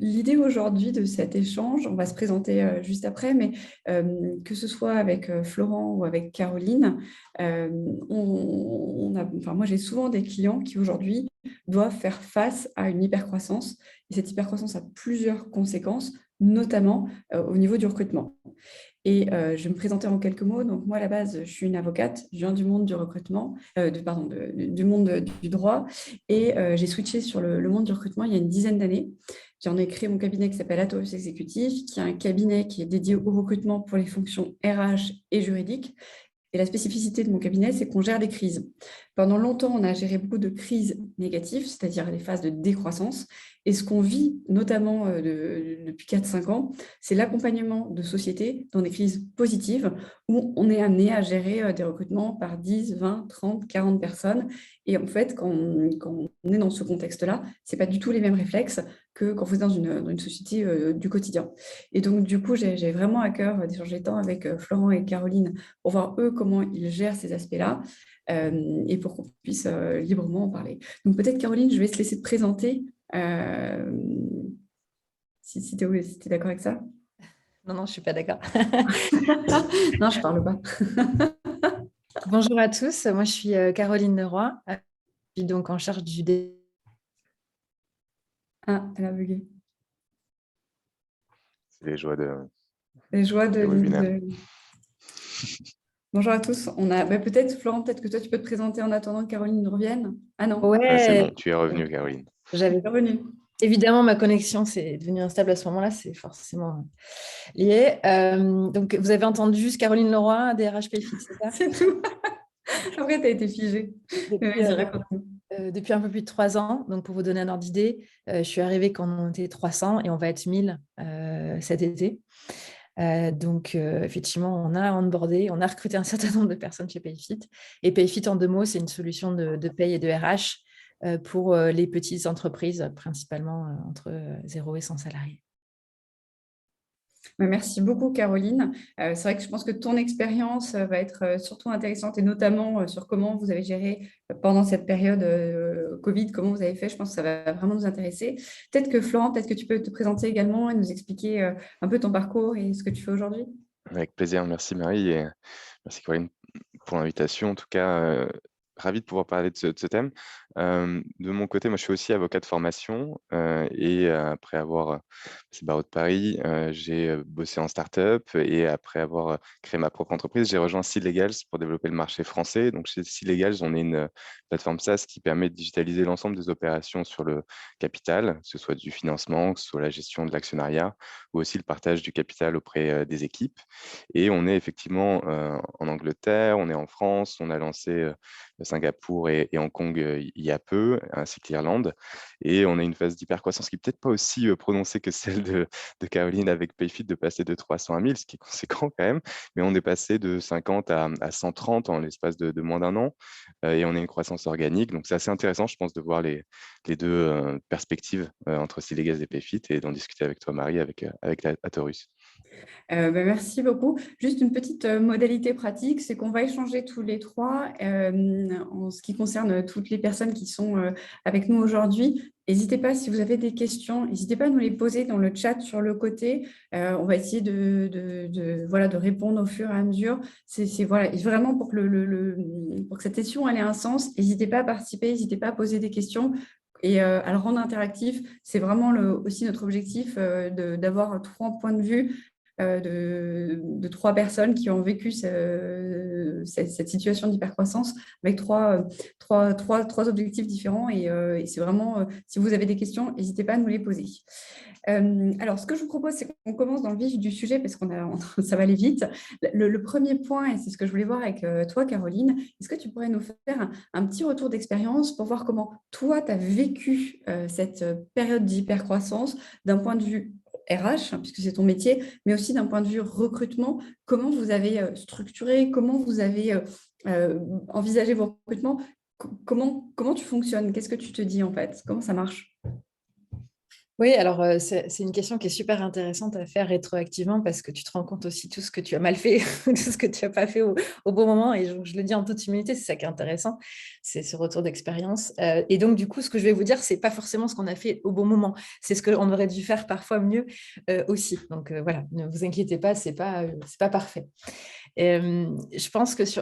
L'idée aujourd'hui de cet échange, on va se présenter juste après, mais que ce soit avec Florent ou avec Caroline, euh, enfin, moi j'ai souvent des clients qui aujourd'hui doivent faire face à une hypercroissance. Et cette hypercroissance a plusieurs conséquences, notamment au niveau du recrutement. Et je vais me présenter en quelques mots. Donc, moi, à la base, je suis une avocate. Je viens du monde du recrutement, pardon, du monde du droit. Et j'ai switché sur le monde du recrutement il y a une dizaine d'années. J'en ai créé mon cabinet qui s'appelle Atorius Exécutif, qui est un cabinet qui est dédié au recrutement pour les fonctions RH et juridiques. Et la spécificité de mon cabinet, c'est qu'on gère des crises. Pendant longtemps, on a géré beaucoup de crises négatives, c'est-à-dire les phases de décroissance. Et ce qu'on vit, notamment depuis 4-5 ans, c'est l'accompagnement de sociétés dans des crises positives où on est amené à gérer des recrutements par 10, 20, 30, 40 personnes. Et en fait, quand on est dans ce contexte-là, ce n'est pas du tout les mêmes réflexes que quand vous êtes dans une société du quotidien. Et donc, du coup, j'ai vraiment à cœur d'échanger tant avec Florent et Caroline pour voir eux comment ils gèrent ces aspects-là et pour qu'on puisse librement en parler. Donc peut-être Caroline, je vais te laisser te présenter euh, si tu es d'accord avec ça. Non, non, je ne suis pas d'accord. Non, je parle pas. Bonjour à tous, moi je suis Caroline Leroy. Je suis donc en charge du Ah, elle a bugué. C'est les joies Les joies des webinaires. Bonjour à tous. On a peut-être, Florent, peut-être que toi, tu peux te présenter en attendant que Caroline revienne. Ah non, Ouais, c'est Ouais, bon, tu es revenu, Caroline. j'avais revenu. évidemment ma connexion, c'est devenu instable à ce moment-là, c'est forcément lié. Donc vous avez entendu juste Caroline Leroy, DRH Payfit, c'est ça? C'est tout. Après, tu as été figée. Depuis, Vas-y, raconte-nous. depuis un peu plus de 3 ans. Donc pour vous donner un ordre d'idée, je suis arrivée quand on était 300 et on va être 1000 cet été. Donc, effectivement, on a onboardé, on a recruté un certain nombre de personnes chez Payfit. Et Payfit, en 2 mots, c'est une solution de paye et de RH pour les petites entreprises, principalement entre 0 et 100 salariés. Merci beaucoup, Caroline. C'est vrai que je pense que ton expérience va être surtout intéressante et notamment sur comment vous avez géré pendant cette période Covid, comment vous avez fait. Je pense que ça va vraiment nous intéresser. Peut-être que Florent, peut-être que tu peux te présenter également et nous expliquer un peu ton parcours et ce que tu fais aujourd'hui. Avec plaisir, merci Marie et merci Caroline pour l'invitation. En tout cas, ravi de pouvoir parler de ce thème. De mon côté, moi je suis aussi avocat de formation et après avoir passé le barreau de Paris, j'ai bossé en start-up et après avoir créé ma propre entreprise, j'ai rejoint Sealegals pour développer le marché français. Donc chez Sealegals, on est une plateforme SaaS qui permet de digitaliser l'ensemble des opérations sur le capital, que ce soit du financement, que ce soit la gestion de l'actionnariat ou aussi le partage du capital auprès des équipes. Et on est effectivement en Angleterre, on est en France, on a lancé Singapour et Hong Kong il y a peu, ainsi que l'Irlande. Et on a une phase d'hypercroissance qui n'est peut-être pas aussi prononcée que celle de Caroline avec Payfit, de passer de 300 à 1000, ce qui est conséquent quand même. Mais on est passé de 50 à 130 en l'espace de moins d'un an. Et on a une croissance organique. Donc c'est assez intéressant, je pense, de voir les deux perspectives entre Sealegals et Payfit et d'en discuter avec toi, Marie, avec Atorus. Merci beaucoup. Juste une petite modalité pratique, c'est qu'on va échanger tous les trois en ce qui concerne toutes les personnes qui sont avec nous aujourd'hui. N'hésitez pas, si vous avez des questions, n'hésitez pas à nous les poser dans le chat sur le côté. On va essayer voilà, de répondre au fur et à mesure. Voilà, vraiment pour pour que cette session ait un sens, n'hésitez pas à participer, n'hésitez pas à poser des questions. Et à le rendre interactif, c'est vraiment aussi notre objectif d'avoir 3 points de vue de 3 personnes qui ont vécu cette situation d'hypercroissance avec trois objectifs différents. Et c'est vraiment, si vous avez des questions, n'hésitez pas à nous les poser. Alors, ce que je vous propose, c'est qu'on commence dans le vif du sujet parce ça va aller vite. Le premier point, et c'est ce que je voulais voir avec toi, Caroline, est-ce que tu pourrais nous faire un petit retour d'expérience pour voir comment toi, tu as vécu cette période d'hypercroissance d'un point de vue RH, puisque c'est ton métier, mais aussi d'un point de vue recrutement, comment vous avez structuré, comment vous avez envisagé vos recrutements, comment tu fonctionnes, qu'est-ce que tu te dis en fait, comment ça marche? Oui, alors c'est une question qui est super intéressante à faire rétroactivement parce que tu te rends compte aussi tout ce que tu as mal fait, tout ce que tu n'as pas fait au bon moment. Et je le dis en toute humilité, c'est ça qui est intéressant, c'est ce retour d'expérience. Et donc, du coup, ce que je vais vous dire, ce n'est pas forcément ce qu'on a fait au bon moment. C'est ce qu'on aurait dû faire parfois mieux aussi. Donc, voilà, ne vous inquiétez pas, ce n'est pas parfait. Je pense que ce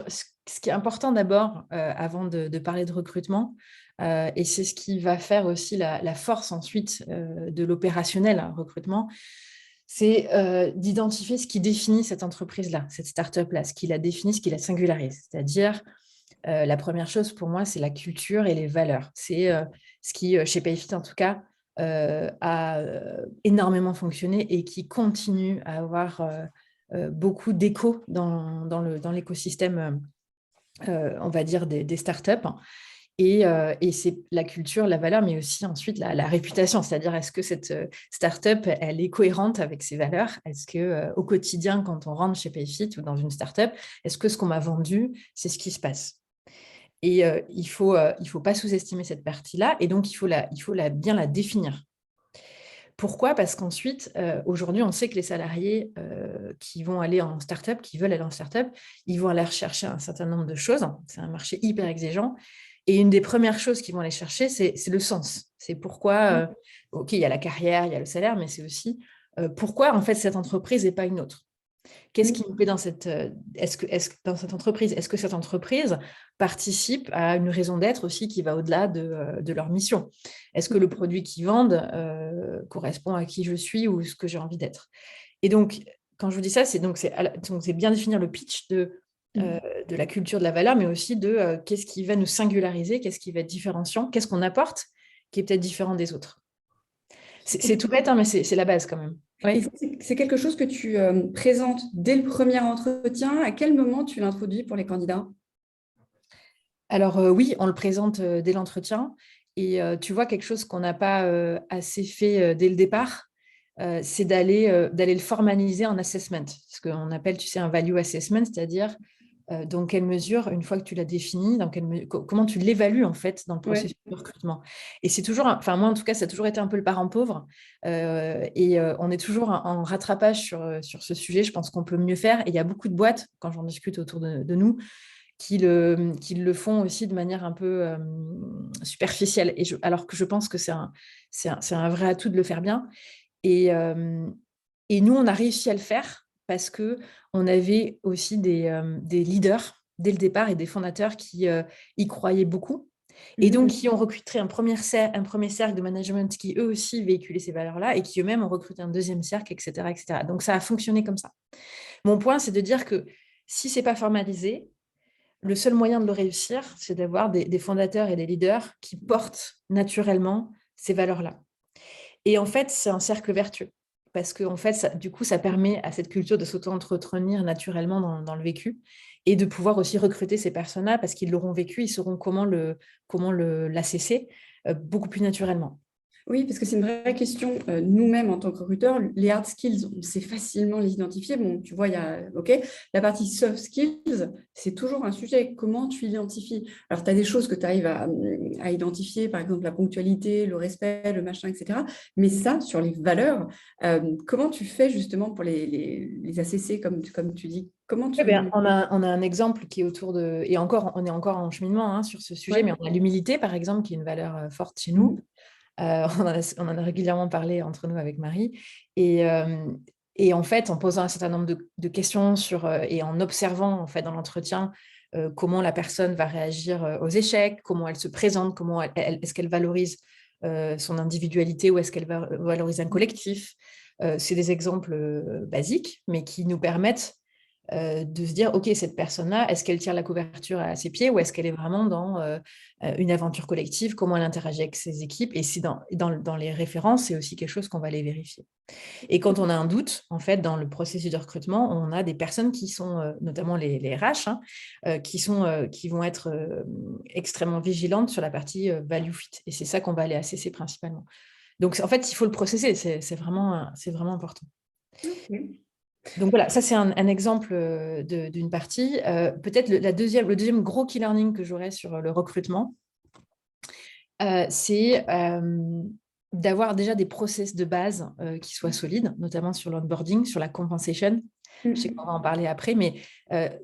qui est important d'abord, avant de parler de recrutement, et c'est ce qui va faire aussi la force ensuite de l'opérationnel recrutement, c'est d'identifier ce qui définit cette entreprise-là, cette start-up-là, ce qui la définit, ce qui la singularise. C'est-à-dire, la première chose pour moi, c'est la culture et les valeurs. C'est ce qui, chez Payfit en tout cas, a énormément fonctionné et qui continue à avoir beaucoup d'écho dans l'écosystème, on va dire, des startups. Et c'est la culture, la valeur, mais aussi ensuite la réputation. C'est-à-dire, est-ce que cette startup, elle est cohérente avec ses valeurs? Est-ce que au quotidien, quand on rentre chez Payfit ou dans une startup, est-ce que ce qu'on m'a vendu, c'est ce qui se passe? Et il faut pas sous-estimer cette partie-là. Et donc, il faut bien la définir. Pourquoi? Parce qu'ensuite, aujourd'hui, on sait que les salariés qui vont aller en start-up, qui veulent aller en start-up, ils vont aller rechercher un certain nombre de choses. C'est un marché hyper exigeant. Et une des premières choses qu'ils vont aller chercher, c'est le sens. C'est pourquoi, OK, il y a la carrière, il y a le salaire, mais c'est aussi pourquoi, en fait, cette entreprise n'est pas une autre. Qu'est-ce qui me plaît dans dans cette entreprise? Est-ce que cette entreprise participe à une raison d'être aussi qui va au-delà de leur mission? Est-ce que le produit qu'ils vendent correspond à qui je suis ou ce que j'ai envie d'être? Et donc, quand je vous dis ça, c'est bien définir le pitch de la culture de la valeur, mais aussi de qu'est-ce qui va nous singulariser, qu'est-ce qui va être différenciant, qu'est-ce qu'on apporte qui est peut-être différent des autres. C'est tout bête, hein, mais c'est la base quand même. Et Oui. c'est quelque chose que tu présentes dès le premier entretien. À quel moment tu l'introduis pour les candidats? Alors oui, on le présente dès l'entretien. Et tu vois, quelque chose qu'on n'a pas assez fait dès le départ, c'est d'aller le formaliser en assessment. Ce qu'on appelle, tu sais, un value assessment, c'est-à-dire dans quelle mesure, une fois que tu l'as défini, comment tu l'évalues en fait dans le Ouais. processus de recrutement. Et c'est toujours, enfin moi en tout cas, ça a toujours été un peu le parent pauvre. Et on est toujours en rattrapage sur ce sujet. Je pense qu'on peut mieux faire. Et il y a beaucoup de boîtes, quand j'en discute autour de nous, qui le font aussi de manière un peu superficielle. Alors que je pense que c'est un vrai atout de le faire bien. Et, et nous, on a réussi à le faire parce qu'on avait aussi des leaders dès le départ et des fondateurs qui y croyaient beaucoup. Et donc, qui ont recruté un premier cercle de management qui, eux aussi, véhiculaient ces valeurs-là et qui, eux-mêmes, ont recruté un deuxième cercle, etc., etc. Donc, ça a fonctionné comme ça. Mon point, c'est de dire que si ce n'est pas formalisé, le seul moyen de le réussir, c'est d'avoir des fondateurs et des leaders qui portent naturellement ces valeurs-là. Et en fait, c'est un cercle vertueux. Parce que en fait, du coup, ça permet à cette culture de s'auto-entretenir naturellement dans le vécu et de pouvoir aussi recruter ces personnes-là parce qu'ils l'auront vécu, ils sauront comment l'assesser beaucoup plus naturellement. Oui, parce que c'est une vraie question. Nous-mêmes, en tant que recruteurs, les hard skills, on sait facilement les identifier. Bon, tu vois, il y a, OK, la partie soft skills, c'est toujours un sujet. Comment tu identifies? Alors, tu as des choses que tu arrives à identifier, par exemple la ponctualité, le respect, le machin, etc. Mais ça, sur les valeurs, comment tu fais justement pour les assesser, comme tu dis? Comment Eh bien, tu... on a un exemple qui est autour de... Et encore, on est encore en cheminement sur ce sujet, mais Ouais. on a l'humilité, par exemple, qui est une valeur forte chez nous. Mhm. On en a régulièrement parlé entre nous avec Marie. Et en fait, en posant un certain nombre de questions et en observant en fait, dans l'entretien comment la personne va réagir aux échecs, comment elle se présente, est-ce qu'elle valorise son individualité ou est-ce qu'elle va valoriser un collectif. C'est des exemples basiques, mais qui nous permettent de se dire, OK, cette personne-là, est-ce qu'elle tire la couverture à ses pieds ou est-ce qu'elle est vraiment dans une aventure collective, comment elle interagit avec ses équipes? Et si dans les références, c'est aussi quelque chose qu'on va aller vérifier. Et quand on a un doute, en fait, dans le processus de recrutement, on a des personnes qui sont, notamment les RH, qui vont être extrêmement vigilantes sur la partie value fit. Et c'est ça qu'on va aller assesser principalement. Donc, en fait, il faut le processer, c'est vraiment important. Ok. Donc voilà, ça c'est un exemple d'une partie. Peut-être le deuxième gros key learning que j'aurais sur le recrutement, c'est d'avoir déjà des process de base qui soient solides, notamment sur l'onboarding, sur la compensation. Je sais qu'on va en parler après, mais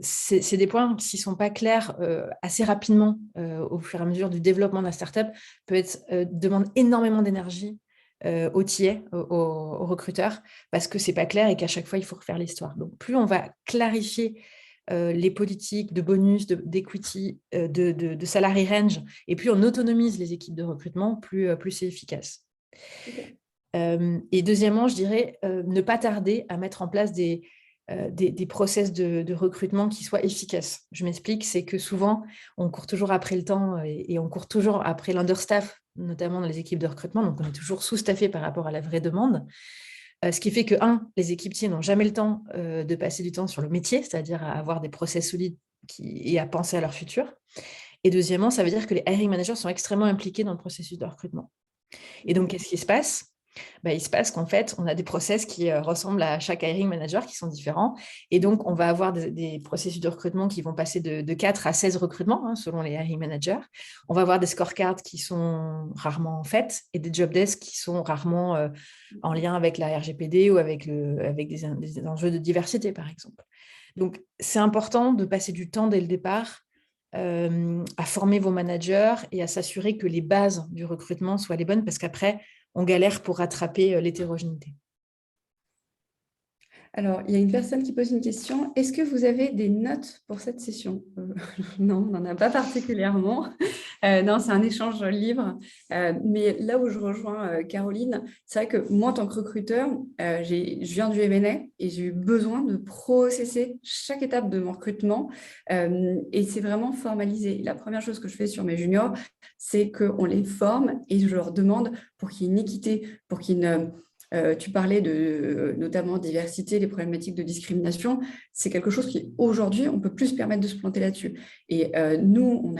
c'est des points qui ne sont pas clairs assez rapidement au fur et à mesure du développement de la startup, demande énormément d'énergie aux TA, aux recruteurs, parce que ce n'est pas clair et qu'à chaque fois, il faut refaire l'histoire. Donc, plus on va clarifier les politiques de bonus, d'equity, de salary range, et plus on autonomise les équipes de recrutement, plus c'est efficace. Okay. Et deuxièmement, je dirais ne pas tarder à mettre en place des process de recrutement qui soient efficaces. Je m'explique, c'est que souvent, on court toujours après le temps et on court toujours après l'understaff, notamment dans les équipes de recrutement, donc on est toujours sous-staffé par rapport à la vraie demande. Ce qui fait que, les équipes n'ont jamais le temps de passer du temps sur le métier, c'est-à-dire à avoir des process solides et à penser à leur futur. Et deuxièmement, ça veut dire que les hiring managers sont extrêmement impliqués dans le processus de recrutement. Et donc, qu'est-ce qui se passe ? Il se passe qu'en fait, on a des process qui ressemblent à chaque hiring manager, qui sont différents. Et donc, on va avoir des processus de recrutement qui vont passer de 4 à 16 recrutements, selon les hiring managers. On va avoir des scorecards qui sont rarement faites et des job desks qui sont rarement en lien avec la RGPD ou avec des enjeux de diversité, par exemple. Donc, c'est important de passer du temps dès le départ à former vos managers et à s'assurer que les bases du recrutement soient les bonnes, parce qu'après, on galère pour rattraper l'hétérogénéité. Alors, il y a une personne qui pose une question. Est-ce que vous avez des notes pour cette session ? Non, on n'en a pas particulièrement. Non, c'est un échange libre. Mais là où je rejoins Caroline, c'est vrai que moi, en tant que recruteur, je viens du M&A et j'ai eu besoin de processer chaque étape de mon recrutement. Et c'est vraiment formalisé. La première chose que je fais sur mes juniors, c'est qu'on les forme et je leur demande pour qu'il y ait une équité, pour qu'il y ait une... tu parlais de notamment diversité, les problématiques de discrimination. C'est quelque chose qui, aujourd'hui, on ne peut plus se permettre de se planter là-dessus. Et nous,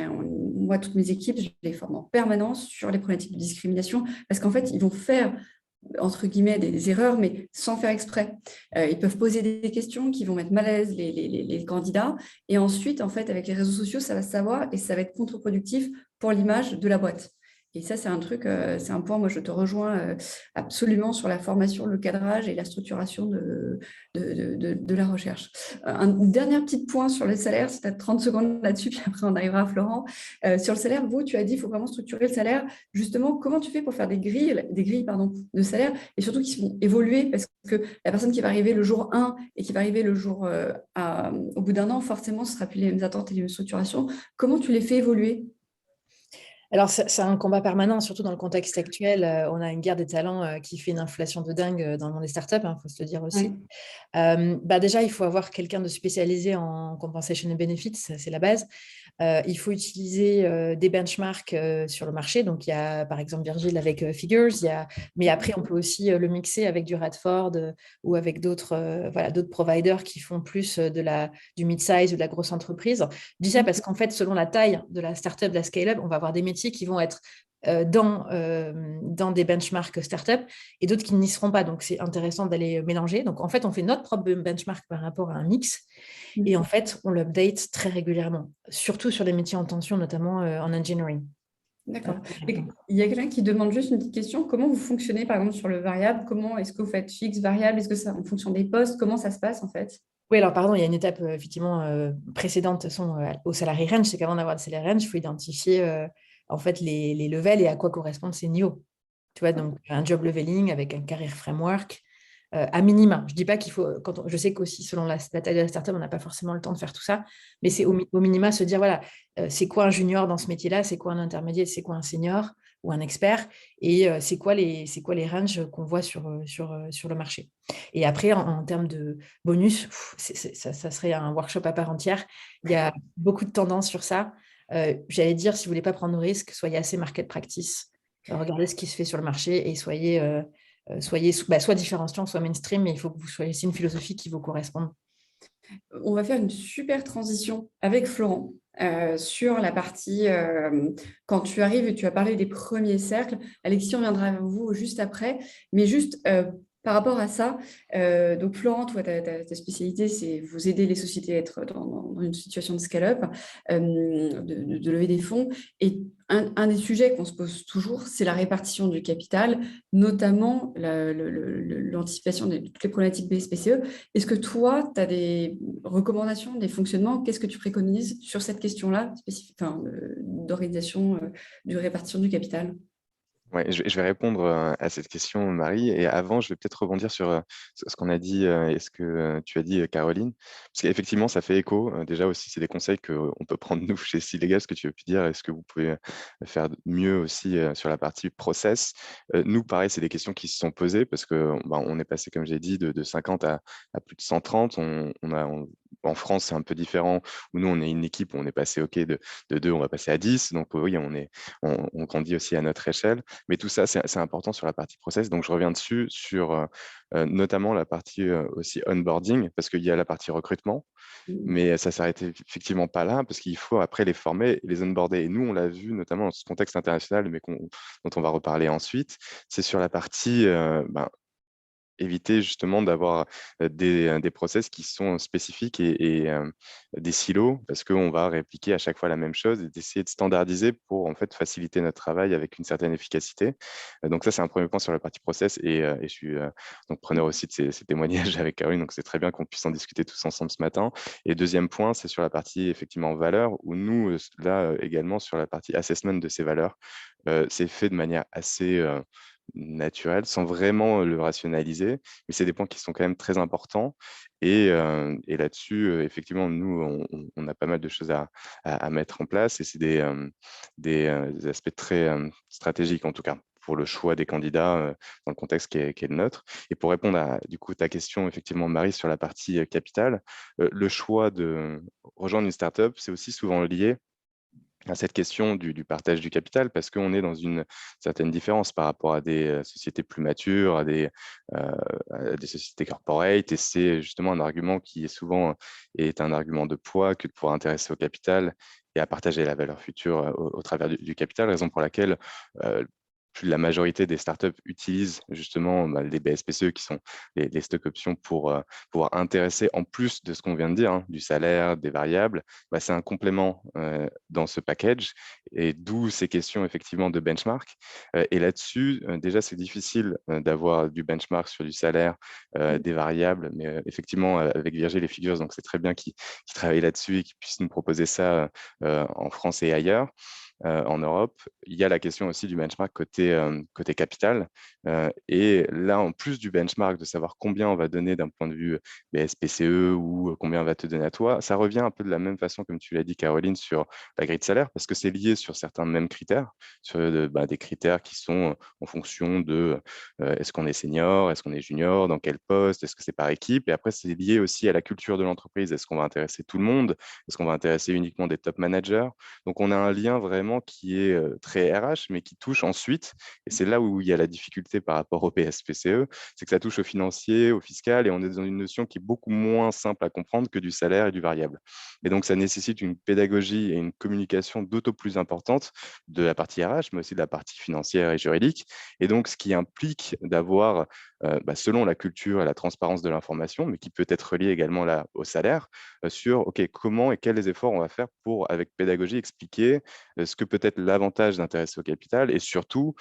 moi, toutes mes équipes, je les forme en permanence sur les problématiques de discrimination parce qu'en fait, ils vont faire, entre guillemets, des erreurs, mais sans faire exprès. Ils peuvent poser des questions qui vont mettre mal à l'aise les candidats. Et ensuite, en fait, avec les réseaux sociaux, ça va se savoir et ça va être contre-productif pour l'image de la boîte. Et ça, c'est un truc, c'est un point, moi, je te rejoins absolument sur la formation, le cadrage et la structuration de la recherche. Un dernier petit point sur le salaire, c'est peut-être 30 secondes là-dessus, puis après, on arrivera à Florent. Sur le salaire, vous, tu as dit qu'il faut vraiment structurer le salaire. Justement, comment tu fais pour faire des grilles de salaire et surtout qui vont évoluer parce que la personne qui va arriver le jour 1 et qui va arriver le jour au bout d'un an, forcément, ce ne sera plus les mêmes attentes et les mêmes structurations. Comment tu les fais évoluer ? Alors, c'est un combat permanent, surtout dans le contexte actuel. On a une guerre des talents qui fait une inflation de dingue dans le monde des startups, il faut se le dire aussi. Oui. Déjà, il faut avoir quelqu'un de spécialisé en compensation et benefits, c'est la base. Il faut utiliser des benchmarks sur le marché. Donc, il y a par exemple Virgile avec Figures, mais après, on peut aussi le mixer avec du Radford ou avec d'autres providers qui font plus du mid-size ou de la grosse entreprise. Je dis ça parce qu'en fait, selon la taille de la startup, de la scale-up, on va avoir des métiers qui vont être dans des benchmarks startup et d'autres qui n'y seront pas. Donc, c'est intéressant d'aller mélanger. Donc, en fait, on fait notre propre benchmark par rapport à un mix et en fait, on l'update très régulièrement, surtout sur les métiers en tension, notamment en engineering. D'accord. Il y a quelqu'un qui demande juste une petite question. Comment vous fonctionnez, par exemple, sur le variable ? Comment est-ce que vous faites fixe, variable ? Est-ce que c'est en fonction des postes ? Comment ça se passe, en fait ? Oui, alors pardon, il y a une étape effectivement précédente de toute façon, au salary range, c'est qu'avant d'avoir le salary range, il faut identifier en fait les levels et à quoi correspondent ces niveaux. Tu vois, donc un job leveling avec un career framework à minima. Je ne dis pas qu'il faut, je sais qu'aussi selon la taille de la startup, on n'a pas forcément le temps de faire tout ça, mais c'est au minima se dire, voilà, c'est quoi un junior dans ce métier-là, c'est quoi un intermédiaire, c'est quoi un senior ou un expert, et c'est quoi les ranges qu'on voit sur le marché. Et après, en termes de bonus, ça serait un workshop à part entière. Il y a beaucoup de tendances sur ça. J'allais dire, si vous ne voulez pas prendre de risques, soyez assez market practice. Regardez ce qui se fait sur le marché et soyez soit différenciant, soit mainstream, mais il faut que vous soyez une philosophie qui vous corresponde. On va faire une super transition avec Florent sur la partie quand tu arrives et tu as parlé des premiers cercles. Alexis, on viendra à vous juste après, mais juste Par rapport à ça, donc Florent, toi, ta spécialité, c'est vous aider les sociétés à être dans une situation de scale-up, de lever des fonds. Et un des sujets qu'on se pose toujours, c'est la répartition du capital, notamment l'anticipation de toutes les problématiques BSPCE. Est-ce que toi, tu as des recommandations, des fonctionnements? Qu'est-ce que tu préconises sur cette question-là, spécifique, enfin, d'organisation, de répartition du capital? Ouais, je vais répondre à cette question, Marie. Et avant, je vais peut-être rebondir sur ce qu'on a dit et ce que tu as dit, Caroline. Parce qu'effectivement, ça fait écho. Déjà aussi, c'est des conseils qu'on peut prendre nous chez Silegal, ce que tu as pu dire. Est-ce que vous pouvez faire mieux aussi sur la partie process? Nous, pareil, c'est des questions qui se sont posées parce que bah, on est passé, comme j'ai dit, de 50 à plus de 130. En France, c'est un peu différent. Où nous, on est une équipe, on est passé de 2, on va passer à 10. Donc oui, on grandit aussi à notre échelle. Mais tout ça, c'est important sur la partie process. Donc, je reviens dessus sur notamment la partie aussi onboarding, parce qu'il y a la partie recrutement, mais ça ne s'arrête effectivement pas là, parce qu'il faut après les former et les onboarder. Et nous, on l'a vu notamment dans ce contexte international, mais dont on va reparler ensuite, c'est sur la partie éviter justement d'avoir des process qui sont spécifiques et des silos parce qu'on va répliquer à chaque fois la même chose et d'essayer de standardiser pour en fait faciliter notre travail avec une certaine efficacité. Donc ça, c'est un premier point sur la partie process et je suis donc preneur aussi de ces témoignages avec Caroline, donc c'est très bien qu'on puisse en discuter tous ensemble ce matin. Et deuxième point, c'est sur la partie effectivement valeur où nous, là également sur la partie assessment de ces valeurs, c'est fait de manière assez naturel, sans vraiment le rationaliser, mais c'est des points qui sont quand même très importants. Et là-dessus, effectivement, nous, on a pas mal de choses à mettre en place et c'est des aspects très stratégiques, en tout cas, pour le choix des candidats dans le contexte qui est le nôtre. Et pour répondre à du coup, ta question, effectivement, Marie, sur la partie capital, le choix de rejoindre une startup, c'est aussi souvent lié à cette question du partage du capital parce qu'on est dans une certaine différence par rapport à des sociétés plus matures, à des sociétés corporate, et c'est justement un argument qui est souvent est un argument de poids que de pouvoir intéresser au capital et à partager la valeur future au travers du capital, raison pour laquelle la majorité des startups utilisent justement les BSPCE qui sont les stock options pour pouvoir intéresser, en plus de ce qu'on vient de dire, hein, du salaire, des variables, c'est un complément dans ce package et d'où ces questions effectivement de benchmark. Et là-dessus, déjà, c'est difficile d'avoir du benchmark sur du salaire, des variables, mais effectivement, avec Virgile et Figures, donc c'est très bien qu'ils travaillent là-dessus et qu'ils puissent nous proposer ça en France et ailleurs. En Europe. Il y a la question aussi du benchmark côté capital. Et là, en plus du benchmark, de savoir combien on va donner d'un point de vue BSPCE ou combien on va te donner à toi, ça revient un peu de la même façon, comme tu l'as dit, Caroline, sur la grille de salaire, parce que c'est lié sur certains mêmes critères, sur des critères qui sont en fonction de est-ce qu'on est senior, est-ce qu'on est junior, dans quel poste, est-ce que c'est par équipe. Et après, c'est lié aussi à la culture de l'entreprise. Est-ce qu'on va intéresser tout le monde? Est-ce qu'on va intéresser uniquement des top managers? Donc, on a un lien vraiment qui est très RH, mais qui touche ensuite, et c'est là où il y a la difficulté par rapport au PSPCE, c'est que ça touche au financier, au fiscal, et on est dans une notion qui est beaucoup moins simple à comprendre que du salaire et du variable. Et donc, ça nécessite une pédagogie et une communication d'autant plus importante de la partie RH, mais aussi de la partie financière et juridique. Et donc, ce qui implique d'avoir, selon la culture et la transparence de l'information, mais qui peut être relié également là, au salaire, sur comment et quels efforts on va faire pour, avec pédagogie, expliquer ce que peut être l'avantage d'intéresser au capital et surtout,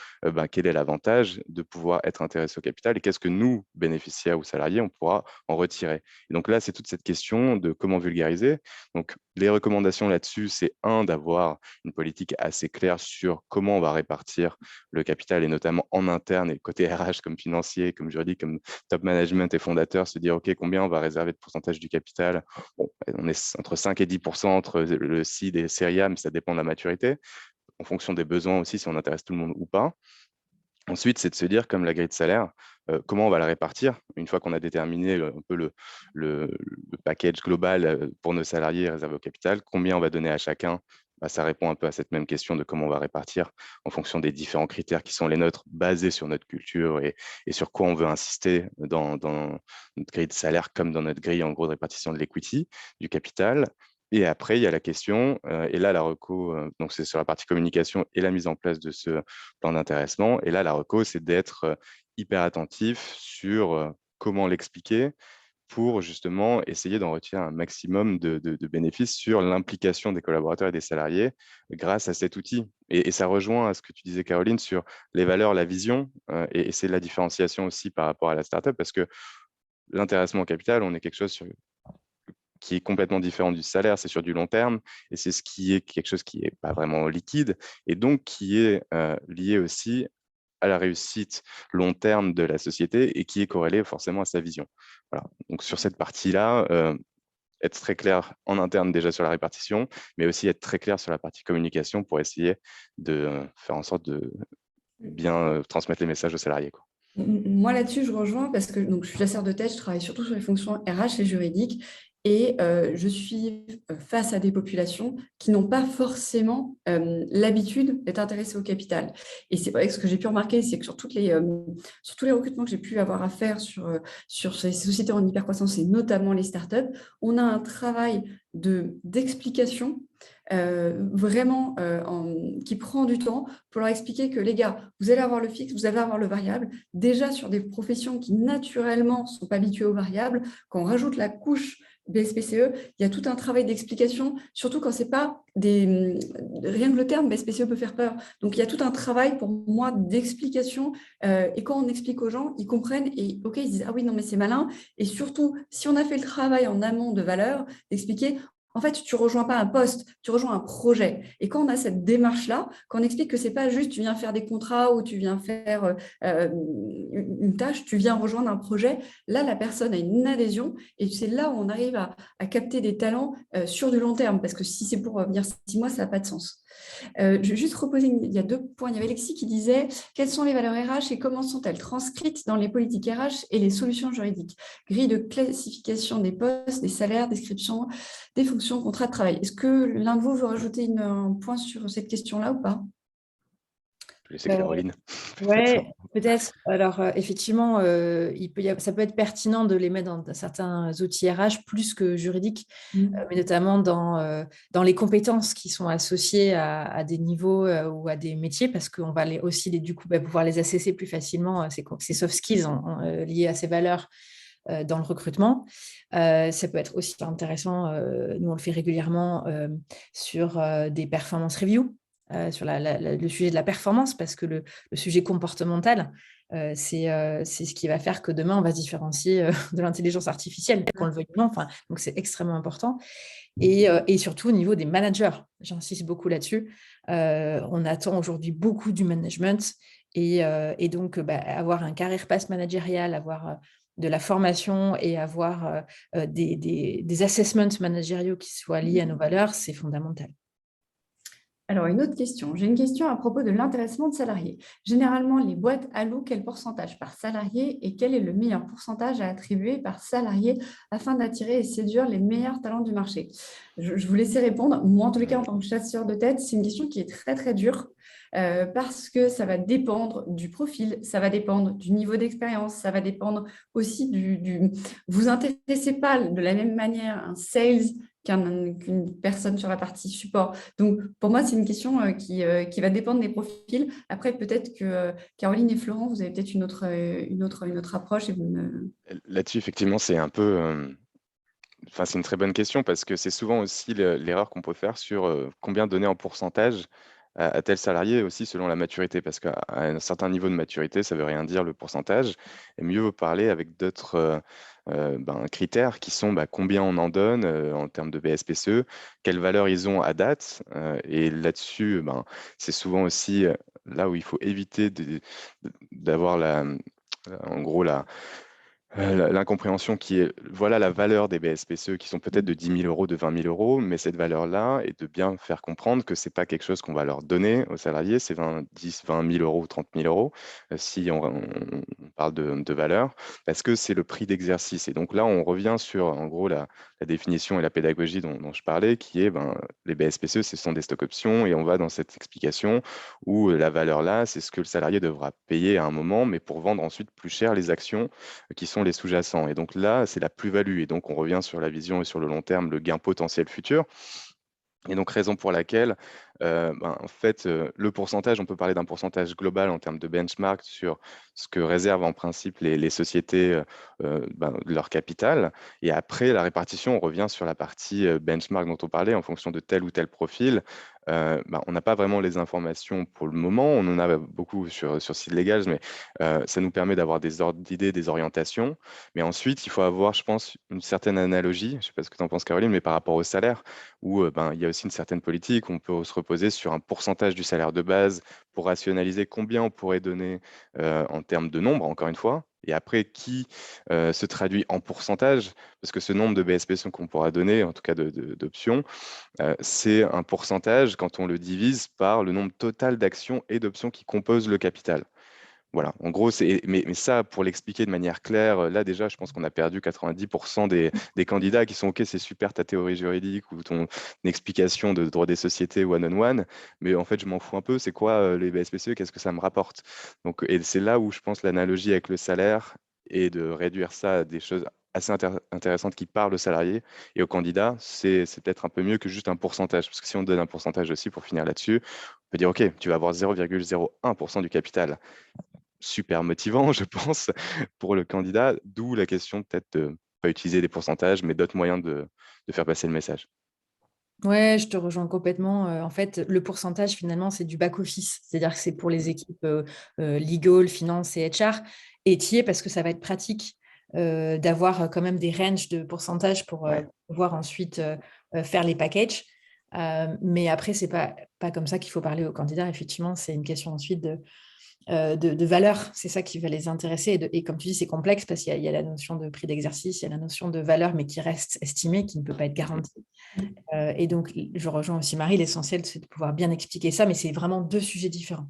quel est l'avantage de pouvoir être intéressé au capital et qu'est-ce que nous, bénéficiaires ou salariés, on pourra en retirer. Et donc là, c'est toute cette question de comment vulgariser. Donc, les recommandations là-dessus, c'est d'avoir une politique assez claire sur comment on va répartir le capital et notamment en interne et côté RH comme financier, comme juridique, comme top management et fondateur, se dire, OK, combien on va réserver de pourcentage du capital? Bon, on est entre 5 et 10% entre le seed et le Serie A, mais ça dépend de la maturité, en fonction des besoins aussi, si on intéresse tout le monde ou pas. Ensuite, c'est de se dire, comme la grille de salaire, comment on va la répartir une fois qu'on a déterminé un peu le package global pour nos salariés réservé au capital, combien on va donner à chacun. Ça répond un peu à cette même question de comment on va répartir en fonction des différents critères qui sont les nôtres, basés sur notre culture et sur quoi on veut insister dans notre grille de salaire comme dans notre grille en gros de répartition de l'equity, du capital. Et après, il y a la question, et là, la reco, donc c'est sur la partie communication et la mise en place de ce plan d'intéressement. Et là, la reco, c'est d'être hyper attentif sur comment l'expliquer pour justement essayer d'en retirer un maximum de bénéfices sur l'implication des collaborateurs et des salariés grâce à cet outil. Et ça rejoint à ce que tu disais, Caroline, sur les valeurs, la vision, et c'est la différenciation aussi par rapport à la startup, parce que l'intéressement au capital, on est quelque chose qui est complètement différent du salaire, c'est sur du long terme, et c'est ce qui est quelque chose qui n'est pas vraiment liquide, et donc qui est lié aussi à la réussite long terme de la société et qui est corrélé forcément à sa vision. Voilà. Donc sur cette partie-là, être très clair en interne déjà sur la répartition, mais aussi être très clair sur la partie communication pour essayer de faire en sorte de bien transmettre les messages aux salariés, quoi. Moi, là-dessus, je rejoins parce que donc, je suis chasseur de tête, je travaille surtout sur les fonctions RH et juridiques et je suis face à des populations qui n'ont pas forcément l'habitude d'être intéressées au capital. Et c'est vrai que ce que j'ai pu remarquer, c'est que sur tous les recrutements que j'ai pu avoir à faire sur ces sociétés en hypercroissance et notamment les startups, on a un travail d'explication vraiment qui prend du temps pour leur expliquer que les gars, vous allez avoir le fixe, vous allez avoir le variable. Déjà sur des professions qui naturellement ne sont pas habituées aux variables, quand on rajoute la couche BSPCE, il y a tout un travail d'explication, surtout quand c'est pas rien que le terme BSPCE peut faire peur. Donc il y a tout un travail pour moi d'explication et quand on explique aux gens, ils comprennent et ok, ils disent ah oui non mais c'est malin. Et surtout si on a fait le travail en amont de valeur, d'expliquer en fait, tu ne rejoins pas un poste, tu rejoins un projet. Et quand on a cette démarche-là, quand on explique que ce n'est pas juste tu viens faire des contrats ou tu viens faire une tâche, tu viens rejoindre un projet, là, la personne a une adhésion et c'est là où on arrive à capter des talents sur du long terme. Parce que si c'est pour venir 6 mois, ça n'a pas de sens. Je vais juste reposer, il y a 2 points. Il y avait Alexis qui disait « Quelles sont les valeurs RH et comment sont-elles transcrites dans les politiques RH et les solutions juridiques ?» Grille de classification des postes, des salaires, description des fonctions, contrat de travail. Est-ce que l'un de vous veut rajouter un point sur cette question-là ou pas? Je vais laisser Caroline. Oui, peut-être. Alors, effectivement, ça peut être pertinent de les mettre dans certains outils RH plus que juridiques, mais notamment dans les compétences qui sont associées à des niveaux ou à des métiers, parce qu'on va aussi du coup, pouvoir les assesser plus facilement, ces soft skills liés à ces valeurs dans le recrutement. Ça peut être aussi intéressant, nous on le fait régulièrement sur des performance reviews, sur le sujet de la performance, parce que le sujet comportemental, c'est ce qui va faire que demain, on va se différencier de l'intelligence artificielle, qu'on le veuille ou non. Enfin, donc, c'est extrêmement important. Et surtout, au niveau des managers, j'insiste beaucoup là-dessus. On attend aujourd'hui beaucoup du management. Et donc, avoir un career pass managérial, avoir de la formation et avoir des assessments managériaux qui soient liés à nos valeurs, c'est fondamental. Alors, une autre question. J'ai une question à propos de l'intéressement de salariés. Généralement, les boîtes allouent quel pourcentage par salarié et quel est le meilleur pourcentage à attribuer par salarié afin d'attirer et séduire les meilleurs talents du marché? Je vous laisse répondre. Moi, en tous les cas, en tant que chasseur de tête, c'est une question qui est très, très dure parce que ça va dépendre du profil, ça va dépendre du niveau d'expérience, ça va dépendre aussi Vous intéressez pas de la même manière un sales qu'une personne sur la partie support. Donc, pour moi, c'est une question qui va dépendre des profils. Après, peut-être que Caroline et Florent, vous avez peut-être une autre approche. Et Là-dessus, effectivement, c'est un peu... Enfin, c'est une très bonne question parce que c'est souvent aussi l'erreur qu'on peut faire sur combien donner en pourcentage à tel salarié aussi selon la maturité. Parce qu'à un certain niveau de maturité, ça ne veut rien dire le pourcentage. Et mieux vaut parler avec d'autres critères qui sont combien on en donne en termes de BSPCE, quelle valeur ils ont à date. Et là-dessus, c'est souvent aussi là où il faut éviter d'avoir en gros l'incompréhension qui est, voilà la valeur des BSPCE qui sont peut-être de 10 000 euros, de 20 000 euros, mais cette valeur-là est de bien faire comprendre que ce n'est pas quelque chose qu'on va leur donner aux salariés, c'est 10, 20 000 euros, 30 000 euros, si on parle de valeur, parce que c'est le prix d'exercice. Et donc là, on revient sur, en gros, la définition et la pédagogie dont je parlais, qui est, les BSPCE, ce sont des stock options, et on va dans cette explication où la valeur là, c'est ce que le salarié devra payer à un moment, mais pour vendre ensuite plus cher les actions qui sont les sous-jacents. Et donc là, c'est la plus-value. Et donc, on revient sur la vision et sur le long terme, le gain potentiel futur. Et donc, raison pour laquelle en fait, le pourcentage, on peut parler d'un pourcentage global en termes de benchmark sur ce que réservent en principe les sociétés de leur capital. Et après, la répartition, on revient sur la partie benchmark dont on parlait en fonction de tel ou tel profil. On n'a pas vraiment les informations pour le moment. On en a beaucoup sur Seed Legals, mais ça nous permet d'avoir des ordres d'idées, des orientations. Mais ensuite, il faut avoir, je pense, une certaine analogie. Je ne sais pas ce que tu en penses, Caroline, mais par rapport au salaire, où il y a aussi une certaine politique. On peut se reposer sur un pourcentage du salaire de base pour rationaliser combien on pourrait donner en termes de nombre, encore une fois. Et après, qui se traduit en pourcentage, parce que ce nombre de BSPC qu'on pourra donner, en tout cas d'options, c'est un pourcentage quand on le divise par le nombre total d'actions et d'options qui composent le capital. Voilà, en gros, mais ça, pour l'expliquer de manière claire, là déjà, je pense qu'on a perdu 90% des candidats qui sont OK, c'est super ta théorie juridique ou ton explication de droit des sociétés one-on-one, mais en fait, je m'en fous un peu, c'est quoi les BSPCE, qu'est-ce que ça me rapporte? Donc, et c'est là où je pense l'analogie avec le salaire et de réduire ça à des choses assez intéressantes qui parlent aux salariés et aux candidats, c'est peut-être un peu mieux que juste un pourcentage, parce que si on donne un pourcentage aussi, pour finir là-dessus, on peut dire, OK, tu vas avoir 0,01% du capital super motivant, je pense, pour le candidat, d'où la question peut-être de pas utiliser des pourcentages, mais d'autres moyens de faire passer le message. Ouais, je te rejoins complètement. En fait, le pourcentage, finalement, c'est du back-office. C'est-à-dire que c'est pour les équipes legal, finance et HR. Et TIE, parce que ça va être pratique d'avoir quand même des ranges de pourcentage pour Ouais. pouvoir ensuite faire les packages. Mais après, c'est pas comme ça qu'il faut parler aux candidats. Effectivement, c'est une question ensuite de valeur. C'est ça qui va les intéresser. Et comme tu dis, c'est complexe parce qu'il y a la notion de prix d'exercice, il y a la notion de valeur, mais qui reste estimée, qui ne peut pas être garantie. Et donc, je rejoins aussi Marie, l'essentiel, c'est de pouvoir bien expliquer ça, mais c'est vraiment deux sujets différents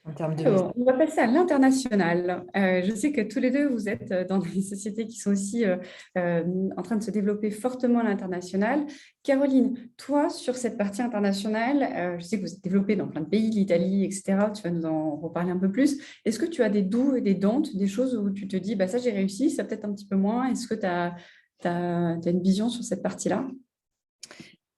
en termes de... Alors, on va passer à l'international. Je sais que tous les deux, vous êtes dans des sociétés qui sont aussi en train de se développer fortement à l'international. Caroline, toi, sur cette partie internationale, je sais que vous êtes développée dans plein de pays, l'Italie, etc. Tu vas nous en reparler un peu plus. Est-ce que tu as des doux et des don'ts, des choses où tu te dis, bah, ça j'ai réussi, ça peut-être un petit peu moins. Est-ce que tu as une vision sur cette partie-là?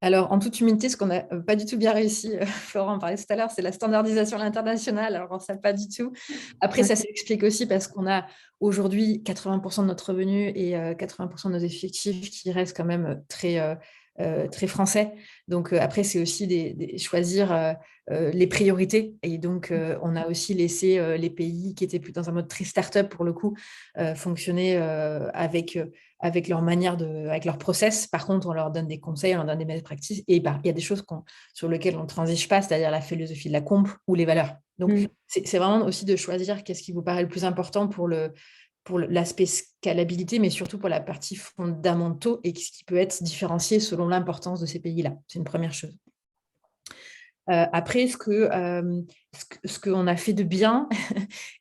Alors, en toute humilité, ce qu'on n'a pas du tout bien réussi, Florent en parlait tout à l'heure, c'est la standardisation à l'international. Alors, ça, pas du tout. Après, ça s'explique aussi parce qu'on a aujourd'hui 80% de notre revenu et 80% de nos effectifs qui restent quand même très français. Donc, après, c'est aussi choisir les priorités. Et donc, on a aussi laissé les pays qui étaient plus dans un mode très start-up, pour le coup, fonctionner avec leur manière avec leur process. Par contre, on leur donne des conseils, on leur donne des best practices. Et il y a des choses sur lesquelles on ne transige pas, c'est-à-dire la philosophie de la comp ou les valeurs. Donc, c'est vraiment aussi de choisir qu'est-ce qui vous paraît le plus important pour l'aspect scalabilité, mais surtout pour la partie fondamentaux et ce qui peut être différencié selon l'importance de ces pays-là. C'est une première chose. Après, ce qu'on a fait de bien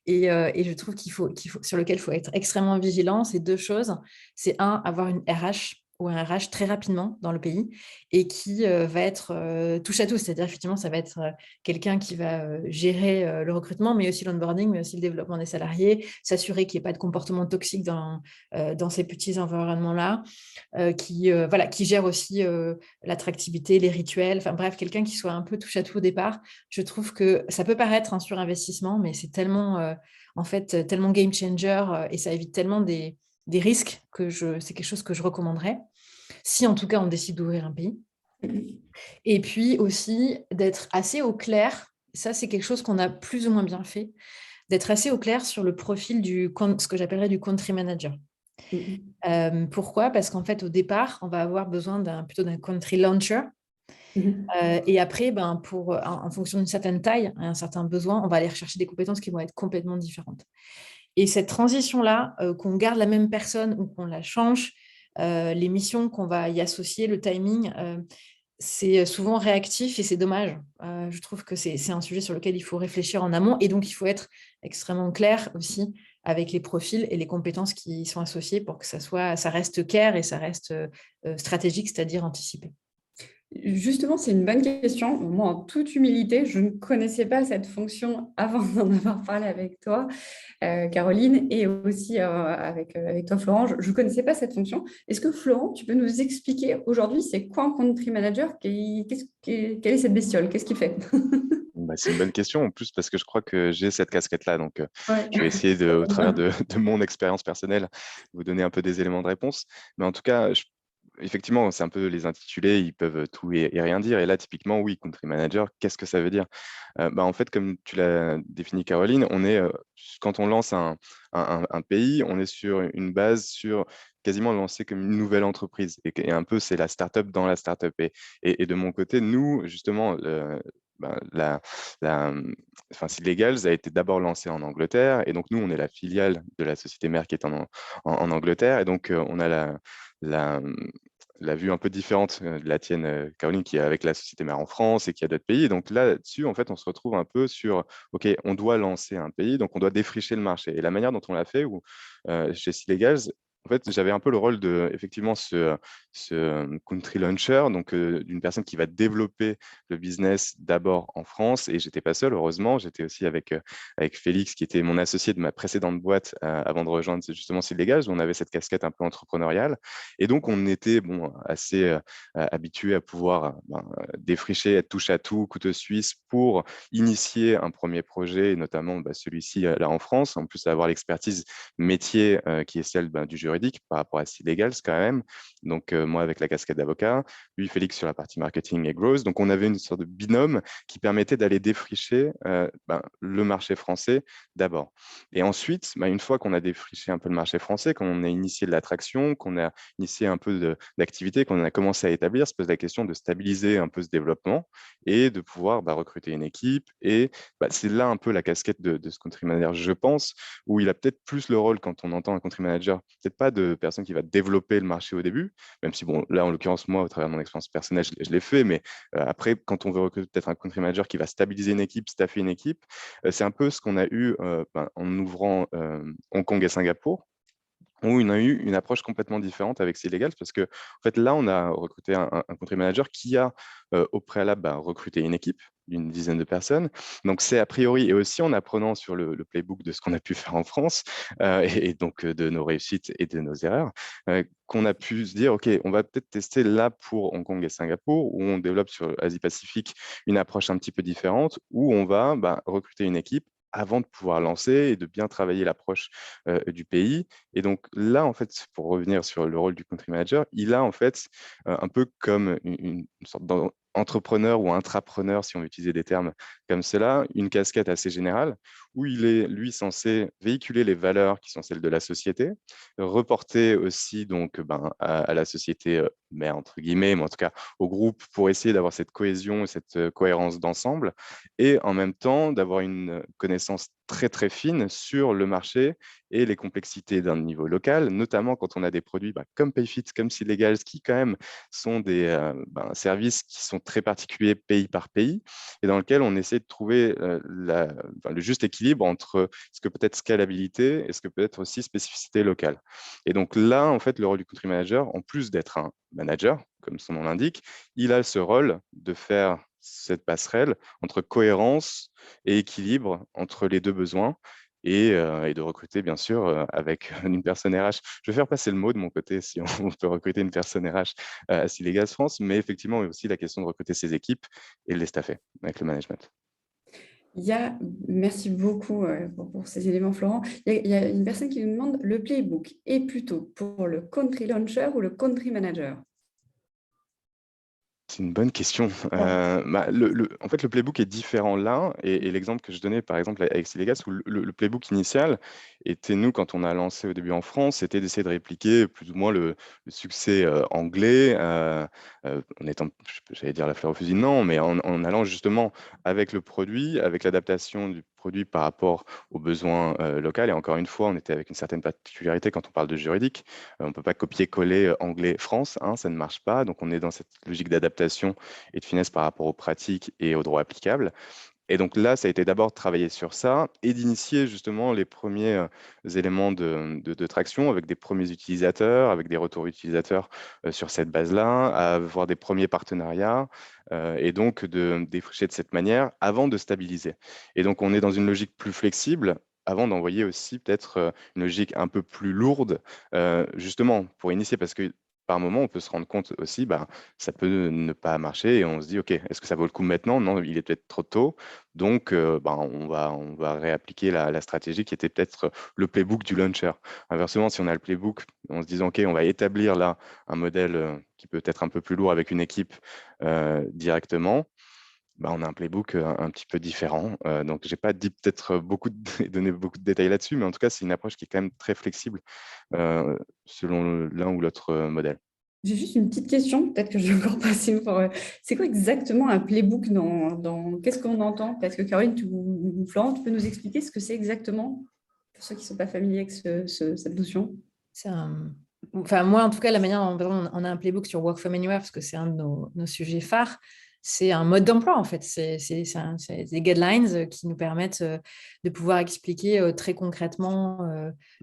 et je trouve sur lequel il faut être extrêmement vigilant, c'est deux choses. C'est avoir une RH ou un RH très rapidement dans le pays et qui va être touche à tout. C'est-à-dire, effectivement, ça va être quelqu'un qui va gérer le recrutement, mais aussi l'onboarding, mais aussi le développement des salariés, s'assurer qu'il n'y ait pas de comportement toxique dans ces petits environnements-là, qui gère aussi l'attractivité, les rituels, enfin bref, quelqu'un qui soit un peu touche à tout au départ. Je trouve que ça peut paraître un surinvestissement, mais c'est tellement, en fait, tellement game changer et ça évite tellement des risques c'est quelque chose que je recommanderais, si en tout cas on décide d'ouvrir un pays. Et puis aussi d'être assez au clair, ça c'est quelque chose qu'on a plus ou moins bien fait, d'être assez au clair sur le profil ce que j'appellerais du country manager. Pourquoi? Parce qu'en fait, au départ, on va avoir besoin plutôt d'un country launcher. Et après, en fonction d'une certaine taille, un certain besoin, on va aller rechercher des compétences qui vont être complètement différentes. Et cette transition-là, qu'on garde la même personne ou qu'on la change, les missions qu'on va y associer, le timing, c'est souvent réactif et c'est dommage. Je trouve que c'est un sujet sur lequel il faut réfléchir en amont et donc il faut être extrêmement clair aussi avec les profils et les compétences qui y sont associées pour que ça reste care et ça reste stratégique, c'est-à-dire anticipé. Justement, c'est une bonne question. Moi, en toute humilité, je ne connaissais pas cette fonction avant d'en avoir parlé avec toi, Caroline, et aussi avec toi, Florent. Je ne connaissais pas cette fonction. Est-ce que, Florent, tu peux nous expliquer aujourd'hui, c'est quoi un country manager? Quelle est cette bestiole? Qu'est-ce qu'il fait? Bah, c'est une bonne question en plus parce que je crois que j'ai cette casquette-là. Donc, Ouais. je vais essayer, au travers de mon expérience personnelle, vous donner un peu des éléments de réponse. Mais en tout cas, effectivement, c'est un peu les intitulés, ils peuvent tout et rien dire. Et là, typiquement, oui, country manager, qu'est-ce que ça veut dire? En fait, comme tu l'as défini, Caroline, quand on lance un pays, on est sur une base sur quasiment lancé comme une nouvelle entreprise. Et un peu, c'est la startup dans la startup. Et de mon côté, nous, justement, ben, la, enfin, Seed Legals a été d'abord lancé en Angleterre. Et donc, nous, on est la filiale de la société mère qui est en Angleterre. Et donc, on a la, la vue un peu différente de la tienne, Caroline, qui est avec la société mère en France et qui a d'autres pays. Et donc là-dessus, en fait, on se retrouve un peu sur, OK, on doit lancer un pays, donc on doit défricher le marché. Et la manière dont on l'a fait, chez Sea Legals, en fait, j'avais un peu le rôle de, effectivement, ce country launcher, donc d'une personne qui va développer le business d'abord en France. Et j'étais pas seul, heureusement. J'étais aussi avec Félix, qui était mon associé de ma précédente boîte avant de rejoindre justement Sea Legals, où on avait cette casquette un peu entrepreneuriale. Et donc, on était assez habitué à pouvoir défricher, être touche à tout, couteau suisse pour initier un premier projet, et notamment celui-ci là en France. En plus, avoir l'expertise métier qui est celle du juridique par rapport à Sea Legals quand même. Donc, moi, avec la casquette d'avocat, lui, Félix, sur la partie marketing et growth. Donc, on avait une sorte de binôme qui permettait d'aller défricher le marché français d'abord. Et ensuite, une fois qu'on a défriché un peu le marché français, qu'on a initié de l'attraction, qu'on a initié un peu d'activité, qu'on a commencé à établir, se pose la question de stabiliser un peu ce développement et de pouvoir recruter une équipe. Et c'est là un peu la casquette de ce country manager, je pense, où il a peut-être plus le rôle quand on entend un country manager, peut-être pas de personne qui va développer le marché au début, même si, bon, là, en l'occurrence, moi, au travers de mon expérience personnelle, je l'ai fait, mais après, quand on veut recruter peut-être un country manager qui va stabiliser une équipe, staffer une équipe, c'est un peu ce qu'on a eu en ouvrant Hong Kong et Singapour, où on a eu une approche complètement différente avec Sea Legals, parce que en fait, là, on a recruté un country manager qui a au préalable recruté une équipe d'une dizaine de personnes. Donc, c'est a priori, et aussi en apprenant sur le playbook de ce qu'on a pu faire en France, et donc de nos réussites et de nos erreurs, qu'on a pu se dire, OK, on va peut-être tester là pour Hong Kong et Singapour, où on développe sur Asie-Pacifique une approche un petit peu différente, où on va recruter une équipe avant de pouvoir lancer et de bien travailler l'approche du pays. Et donc là, en fait, pour revenir sur le rôle du country manager, il a en fait un peu comme une sorte d'entrepreneur ou intrapreneur, si on veut utiliser des termes comme cela, une casquette assez générale, où il est, lui, censé véhiculer les valeurs qui sont celles de la société, reporter aussi donc à la société mère, entre guillemets, mais en tout cas au groupe, pour essayer d'avoir cette cohésion et cette cohérence d'ensemble, et en même temps d'avoir une connaissance très très fine sur le marché et les complexités d'un niveau local, notamment quand on a des produits comme Payfit, comme Seed Legals, qui quand même sont des services qui sont très particuliers pays par pays, et dans lequel on essaie de trouver le juste équilibre entre ce que peut être scalabilité et ce que peut être aussi spécificité locale. Et donc là, en fait, le rôle du country manager, en plus d'être un manager, comme son nom l'indique, il a ce rôle de faire cette passerelle entre cohérence et équilibre entre les deux besoins, et de recruter, bien sûr, avec une personne RH. Je vais faire passer le mot de mon côté si on peut recruter une personne RH à Sea Legals France, mais effectivement, il y a aussi la question de recruter ses équipes et de les staffer avec le management. Il y a, merci beaucoup pour ces éléments, Florent. Il y a une personne qui nous demande le playbook est plutôt pour le country launcher ou le country manager? C'est une bonne question. Ouais. En fait, le playbook est différent là. Et l'exemple que je donnais, par exemple, avec Silegas, où le playbook initial était, nous, quand on a lancé au début en France, c'était d'essayer de répliquer plus ou moins le succès anglais, en étant, j'allais dire la fleur au fusil, non, mais en allant justement avec le produit, avec l'adaptation du produit par rapport aux besoins locaux. Et encore une fois, on était avec une certaine particularité quand on parle de juridique. On ne peut pas copier-coller anglais-France, hein, ça ne marche pas. Donc, on est dans cette logique d'adaptation et de finesse par rapport aux pratiques et aux droits applicables. Et donc là, ça a été d'abord de travailler sur ça et d'initier justement les premiers éléments de traction avec des premiers utilisateurs, avec des retours utilisateurs sur cette base-là, à avoir des premiers partenariats et donc de défricher de cette manière avant de stabiliser. Et donc on est dans une logique plus flexible avant d'envoyer aussi peut-être une logique un peu plus lourde, justement pour initier, parce que par moment, on peut se rendre compte aussi, bah, ça peut ne pas marcher et on se dit, OK, est-ce que ça vaut le coup maintenant? Non, il est peut-être trop tôt. Donc, bah, on va réappliquer la stratégie qui était peut-être le playbook du launcher. Inversement, si on a le playbook, en se disant, OK, on va établir là un modèle qui peut être un peu plus lourd avec une équipe directement, bah, on a un playbook un petit peu différent. Donc, j'ai pas dit peut-être donné beaucoup de détails là-dessus, mais en tout cas, c'est une approche qui est quand même très flexible selon l'un ou l'autre modèle. J'ai juste une petite question, peut-être que je vais encore passer c'est quoi exactement un playbook Qu'est-ce qu'on entend? Parce que Caroline ou Florent, tu peux nous expliquer ce que c'est exactement pour ceux qui ne sont pas familiers avec cette notion? Enfin, moi, en tout cas, la manière dont on a un playbook sur Work from Anywhere, parce que c'est un de nos sujets phares, c'est un mode d'emploi, en fait. C'est des guidelines qui nous permettent de pouvoir expliquer très concrètement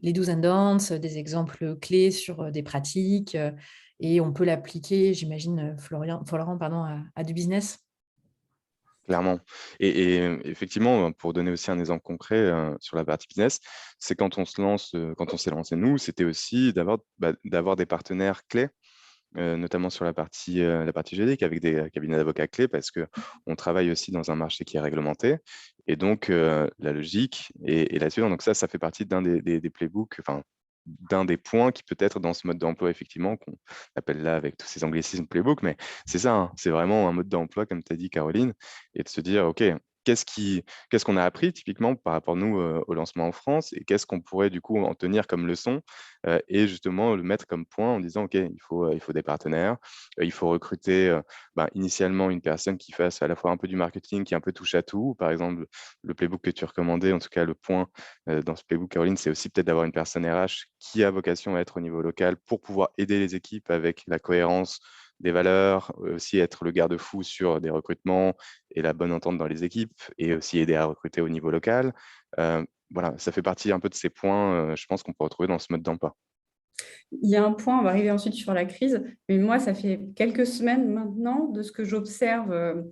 les do's and don'ts, des exemples clés sur des pratiques. Et on peut l'appliquer, j'imagine, Florent, pardon, à du business. Clairement. Et effectivement, pour donner aussi un exemple concret sur la partie business, c'est quand on se lance, quand on s'est lancé nous, c'était aussi d'avoir des partenaires clés, notamment sur la partie juridique avec des cabinets d'avocats clés, parce que on travaille aussi dans un marché qui est réglementé. Et donc, la logique est là-dessus. Donc ça fait partie d'un des playbooks, enfin, d'un des points qui peut être dans ce mode d'emploi, effectivement, qu'on appelle là avec tous ces anglicismes playbook, mais c'est ça, hein, c'est vraiment un mode d'emploi, comme tu as dit, Caroline, et de se dire, OK, qu'est-ce qu'on a appris typiquement par rapport, nous, au lancement en France, et qu'est-ce qu'on pourrait du coup en tenir comme leçon, et justement le mettre comme point en disant, OK, il faut des partenaires, il faut recruter initialement une personne qui fasse à la fois un peu du marketing, qui est un peu touche à tout. Par exemple, le playbook que tu recommandais, en tout cas le point dans ce playbook, Caroline, c'est aussi peut-être d'avoir une personne RH qui a vocation à être au niveau local pour pouvoir aider les équipes avec la cohérence des valeurs, aussi être le garde-fou sur des recrutements et la bonne entente dans les équipes, et aussi aider à recruter au niveau local. Voilà, ça fait partie un peu de ces points, je pense qu'on peut retrouver dans ce mode d'emploi. Il y a un point, on va arriver ensuite sur la crise, mais moi, ça fait quelques semaines maintenant de ce que j'observe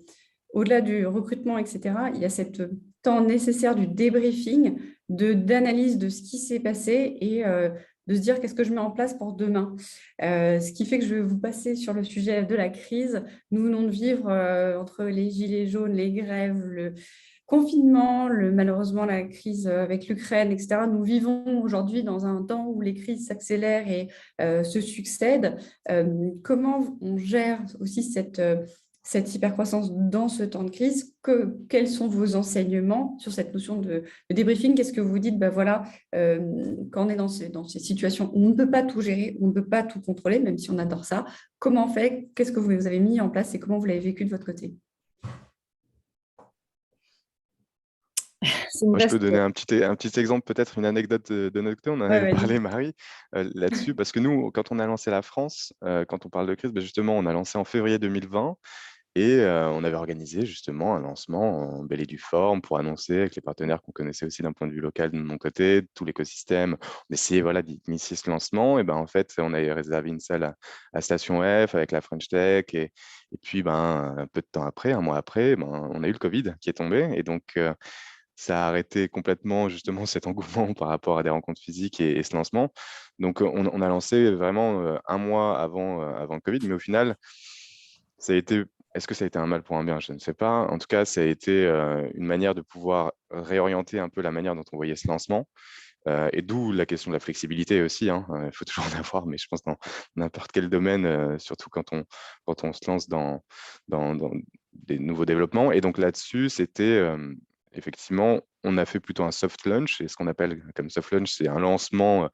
au-delà du recrutement, etc. Il y a ce temps nécessaire du débriefing, d'analyse de ce qui s'est passé et de se dire qu'est-ce que je mets en place pour demain. Ce qui fait que je vais vous passer sur le sujet de la crise. Nous venons de vivre entre les gilets jaunes, les grèves, le confinement, malheureusement la crise avec l'Ukraine, etc. Nous vivons aujourd'hui dans un temps où les crises s'accélèrent et se succèdent. Comment on gère aussi cette hypercroissance dans ce temps de crise? Quels sont vos enseignements sur cette notion de débriefing? Qu'est-ce que vous dites? Ben voilà, quand on est dans ces situations où on ne peut pas tout gérer, on ne peut pas tout contrôler, même si on adore ça, comment on fait? Qu'est-ce que vous avez mis en place et comment vous l'avez vécu de votre côté? C'est une Moi, je peux vaste... donner un petit exemple, peut-être une anecdote de notre côté. On en Ouais, avait vas-y. parlé, Marie, là-dessus, parce que nous, quand on a lancé la France, quand on parle de crise, justement, on a lancé en février 2020 et on avait organisé justement un lancement en belle et due forme pour annoncer avec les partenaires qu'on connaissait aussi d'un point de vue local de mon côté, de tout l'écosystème. On essayait voilà, d'initier ce lancement. Et ben, en fait, on avait réservé une salle à Station F avec la French Tech. Et puis, un peu de temps après, un mois après, on a eu le Covid qui est tombé. Et donc, ça a arrêté complètement justement cet engouement par rapport à des rencontres physiques et ce lancement. Donc, on a lancé vraiment un mois avant le Covid, mais au final, ça a été, est-ce que ça a été un mal pour un bien? Je ne sais pas. En tout cas, ça a été une manière de pouvoir réorienter un peu la manière dont on voyait ce lancement. Et d'où la question de la flexibilité aussi, hein. Il faut toujours en avoir, mais je pense dans n'importe quel domaine, surtout quand on se lance dans des nouveaux développements. Et donc là-dessus, c'était effectivement, on a fait plutôt un soft launch. Et ce qu'on appelle comme soft launch, c'est un lancement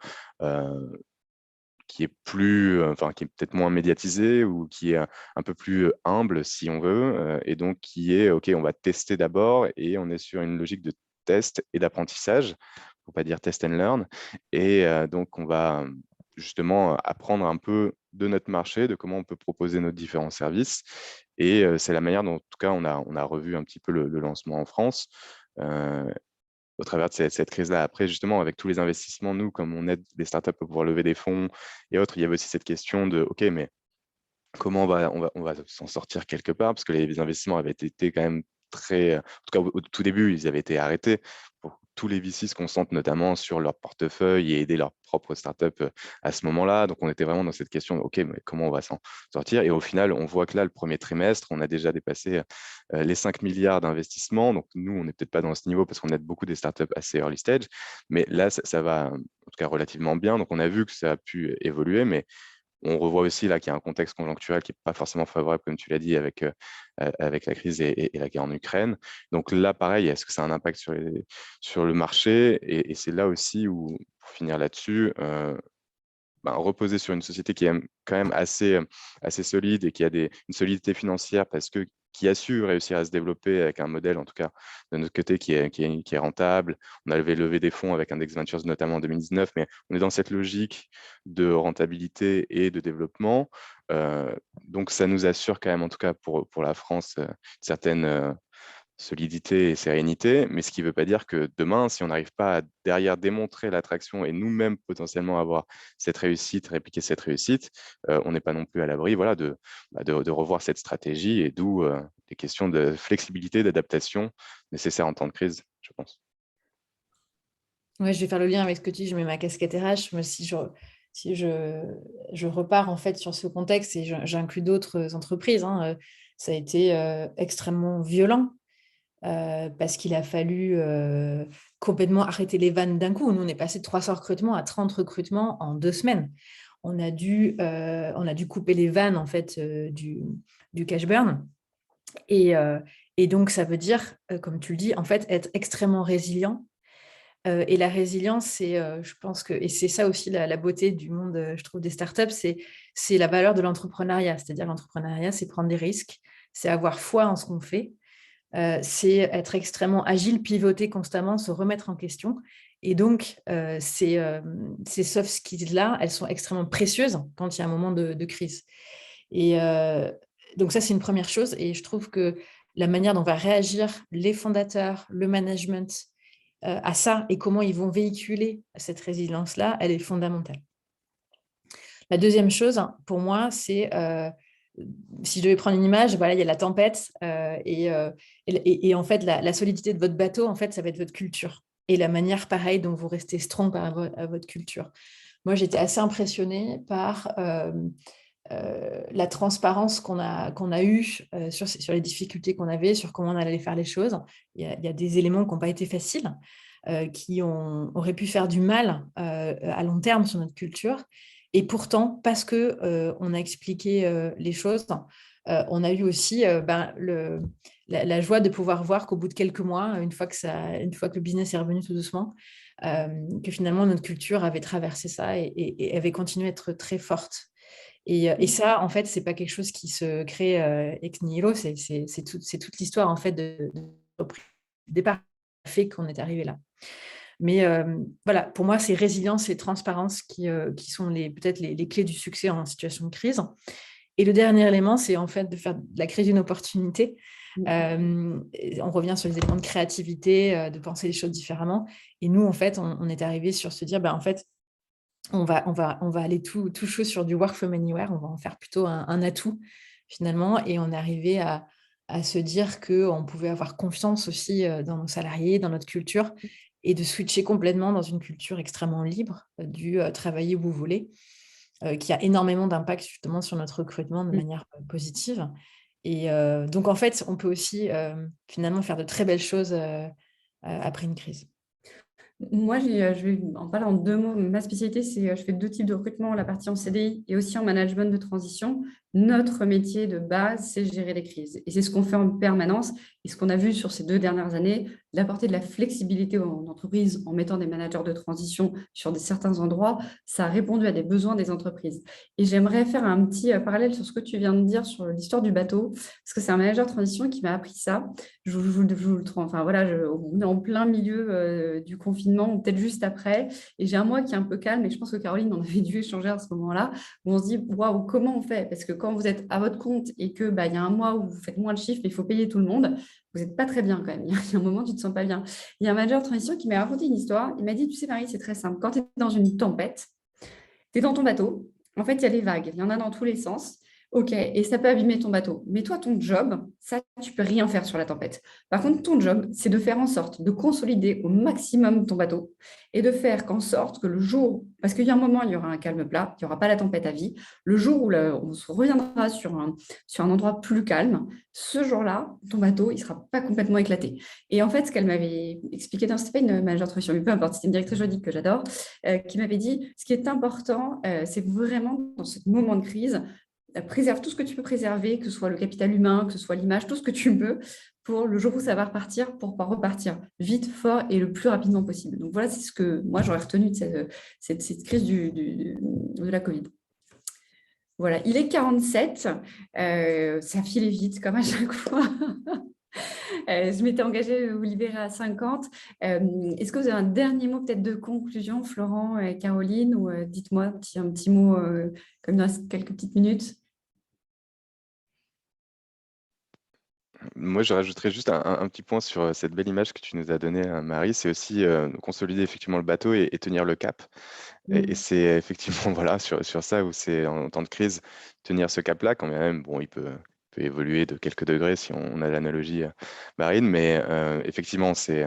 qui est qui est peut-être moins médiatisé ou qui est un peu plus humble, si on veut. Et donc, qui est, OK, on va tester d'abord et on est sur une logique de test et d'apprentissage, pour pas dire test and learn. Et donc, on va justement apprendre un peu de notre marché, de comment on peut proposer nos différents services. Et c'est la manière dont, en tout cas, on a revu un petit peu le lancement en France au travers de cette crise-là. Après, justement, avec tous les investissements, nous, comme on aide les startups à pouvoir lever des fonds et autres, il y avait aussi cette question de, OK, mais comment on va s'en sortir quelque part, parce que les investissements avaient été quand même très, en tout cas au tout début, ils avaient été arrêtés pour que tous les VC se concentrent notamment sur leur portefeuille et aider leurs propres startups à ce moment-là. Donc, on était vraiment dans cette question, OK, mais comment on va s'en sortir? Et au final, on voit que là, le premier trimestre, on a déjà dépassé les 5 milliards d'investissements. Donc, nous, on n'est peut-être pas dans ce niveau parce qu'on aide beaucoup des startups assez early stage, mais là, ça va en tout cas relativement bien. Donc, on a vu que ça a pu évoluer, mais on revoit aussi là qu'il y a un contexte conjoncturel qui n'est pas forcément favorable, comme tu l'as dit, avec la crise et la guerre en Ukraine. Donc là, pareil, est-ce que ça a un impact sur le marché? Et c'est là aussi où, pour finir là-dessus, reposer sur une société qui est quand même assez solide et qui a une solidité financière qui a su réussir à se développer avec un modèle, en tout cas, de notre côté, qui est rentable. On a levé des fonds avec Index Ventures, notamment en 2019, mais on est dans cette logique de rentabilité et de développement. Donc, ça nous assure quand même, en tout cas pour la France, une certaine solidité et sérénité, mais ce qui ne veut pas dire que demain, si on n'arrive pas à derrière démontrer l'attraction et nous-mêmes potentiellement avoir cette réussite, répliquer cette réussite, on n'est pas non plus à l'abri de revoir cette stratégie, et d'où les questions de flexibilité, d'adaptation nécessaires en temps de crise, je pense. Ouais, je vais faire le lien avec ce que tu dis, je mets ma casquette RH. Moi, si je repars en fait sur ce contexte et j'inclus d'autres entreprises, ça a été extrêmement violent. Parce qu'il a fallu complètement arrêter les vannes d'un coup. Nous, on est passé de 300 recrutements à 30 recrutements en 2 semaines. On a dû couper les vannes en fait, du cash burn. Et donc, ça veut dire, comme tu le dis, en fait, être extrêmement résilient. Et la résilience, je pense et c'est ça aussi la beauté du monde, je trouve, des startups, c'est la valeur de l'entrepreneuriat. C'est-à-dire, l'entrepreneuriat, c'est prendre des risques, c'est avoir foi en ce qu'on fait. C'est être extrêmement agile, pivoter constamment, se remettre en question. Et donc, ces soft skills-là, elles sont extrêmement précieuses quand il y a un moment de crise. Et donc ça, c'est une première chose. Et je trouve que la manière dont va réagir les fondateurs, le management à ça et comment ils vont véhiculer cette résilience-là, elle est fondamentale. La deuxième chose, pour moi, c'est si je devais prendre une image, voilà, il y a la tempête et en fait, la solidité de votre bateau, en fait, ça va être votre culture et la manière, pareil, dont vous restez strong à votre culture. Moi, j'étais assez impressionnée par la transparence qu'on a eue sur les difficultés qu'on avait, sur comment on allait faire les choses. Il y a des éléments qui n'ont pas été faciles, qui auraient pu faire du mal à long terme sur notre culture. Et pourtant, parce qu'on a expliqué les choses, on a eu aussi la joie de pouvoir voir qu'au bout de quelques mois, une fois que le business est revenu tout doucement, que finalement notre culture avait traversé ça et avait continué à être très forte. Et ça, en fait, c'est pas quelque chose qui se crée ex nihilo, c'est toute l'histoire en fait de départ fait qu'on est arrivé là. Mais voilà, pour moi, c'est résilience et transparence qui sont peut-être les clés du succès en situation de crise. Et le dernier élément, c'est en fait de faire de la crise une opportunité. On revient sur les éléments de créativité, de penser les choses différemment. Et nous, en fait, on est arrivé sur se dire, en fait, on va aller tout chaud sur du work from anywhere. On va en faire plutôt un atout, finalement. Et on est arrivé à se dire qu'on pouvait avoir confiance aussi dans nos salariés, dans notre culture, et de switcher complètement dans une culture extrêmement libre, du travailler où vous voulez, qui a énormément d'impact justement sur notre recrutement de manière positive. Et donc, en fait, on peut aussi finalement faire de très belles choses après une crise. Moi, je vais en parler en 2 mots. Ma spécialité, c'est je fais 2 types de recrutement, la partie en CDI et aussi en management de transition. Notre métier de base, c'est gérer les crises. Et c'est ce qu'on fait en permanence. Et ce qu'on a vu sur ces 2 dernières années, d'apporter de la flexibilité en entreprise en mettant des managers de transition sur certains endroits, ça a répondu à des besoins des entreprises. Et j'aimerais faire un petit parallèle sur ce que tu viens de dire sur l'histoire du bateau, parce que c'est un manager de transition qui m'a appris ça. Je vous le trouve, enfin voilà, on est en plein milieu du confinement, ou peut-être juste après, et j'ai un mois qui est un peu calme, et je pense que Caroline, on avait dû échanger à ce moment-là, où on se dit, waouh, comment on fait? Parce que quand vous êtes à votre compte et que il y a un mois où vous faites moins de chiffres, mais il faut payer tout le monde, vous n'êtes pas très bien quand même. Il y a un moment, tu ne te sens pas bien. Il y a un manager de transition qui m'a raconté une histoire. Il m'a dit, tu sais, Marie, c'est très simple. Quand tu es dans une tempête, tu es dans ton bateau. En fait, il y a des vagues. Il y en a dans tous les sens. OK, et ça peut abîmer ton bateau. Mais toi, ton job, ça, tu peux rien faire sur la tempête. Par contre, ton job, c'est de faire en sorte de consolider au maximum ton bateau et de faire qu'en sorte que le jour, parce qu'il y a un moment, il y aura un calme plat, il n'y aura pas la tempête à vie, le jour où on se reviendra sur un endroit plus calme, ce jour-là, ton bateau, il ne sera pas complètement éclaté. Et en fait, ce qu'elle m'avait expliqué, ce n'était pas une manager de transition, mais peu importe, c'était une directrice juridique que j'adore, qui m'avait dit, ce qui est important, c'est vraiment dans ce moment de crise, préserve tout ce que tu peux préserver, que ce soit le capital humain, que ce soit l'image, tout ce que tu peux, pour le jour où ça va repartir, pour pouvoir repartir vite, fort et le plus rapidement possible. Donc voilà, c'est ce que moi j'aurais retenu de cette crise de la Covid. Voilà, il est 47, ça filait vite comme à chaque fois. Je m'étais engagée à vous libérer à 50. Est-ce que vous avez un dernier mot peut-être de conclusion, Florent et Caroline, ou dites-moi un petit mot comme il nous reste quelques petites minutes. Moi, je rajouterais juste un petit point sur cette belle image que tu nous as donnée, Marie. C'est aussi consolider effectivement le bateau et tenir le cap. Et c'est effectivement voilà, sur ça où c'est en temps de crise, tenir ce cap-là, quand bien même, bon, peut évoluer de quelques degrés si on a l'analogie marine, mais effectivement, c'est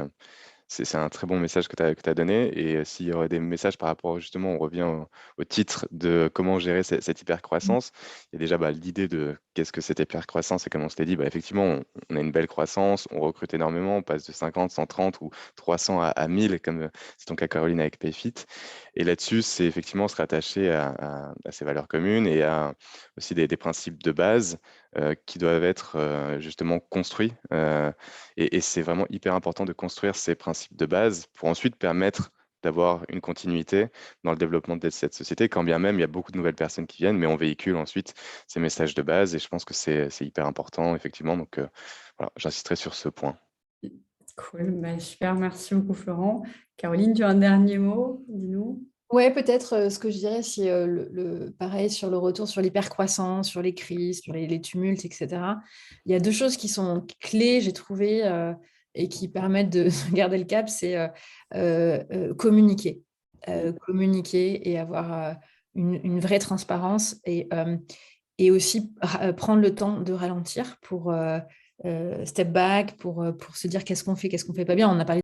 un très bon message que tu as donné. Et s'il y aurait des messages par rapport, justement, on revient au titre de comment gérer cette hypercroissance. Il y a déjà l'idée de qu'est-ce que cette hypercroissance et comme on s'était dit, effectivement, on a une belle croissance, on recrute énormément, on passe de 50, 130 ou 300 à 1000, comme c'est ton cas, Caroline, avec Payfit. Et là-dessus, c'est effectivement se rattacher à ces valeurs communes et à aussi des principes de base qui doivent être justement construits. Et c'est vraiment hyper important de construire ces principes de base pour ensuite permettre d'avoir une continuité dans le développement de cette société, quand bien même il y a beaucoup de nouvelles personnes qui viennent, mais on véhicule ensuite ces messages de base et je pense que c'est hyper important, effectivement. Donc voilà, j'insisterai sur ce point. Cool, super, merci beaucoup Florent. Caroline, tu as un dernier mot, dis-nous. Ouais, peut-être ce que je dirais, c'est pareil sur le retour sur l'hypercroissance, sur les crises, sur les tumultes, etc. Il y a 2 choses qui sont clés, j'ai trouvé, et qui permettent de garder le cap, c'est communiquer. Communiquer et avoir une vraie transparence et aussi prendre le temps de ralentir pour step back, pour se dire qu'est-ce qu'on fait pas bien. On a parlé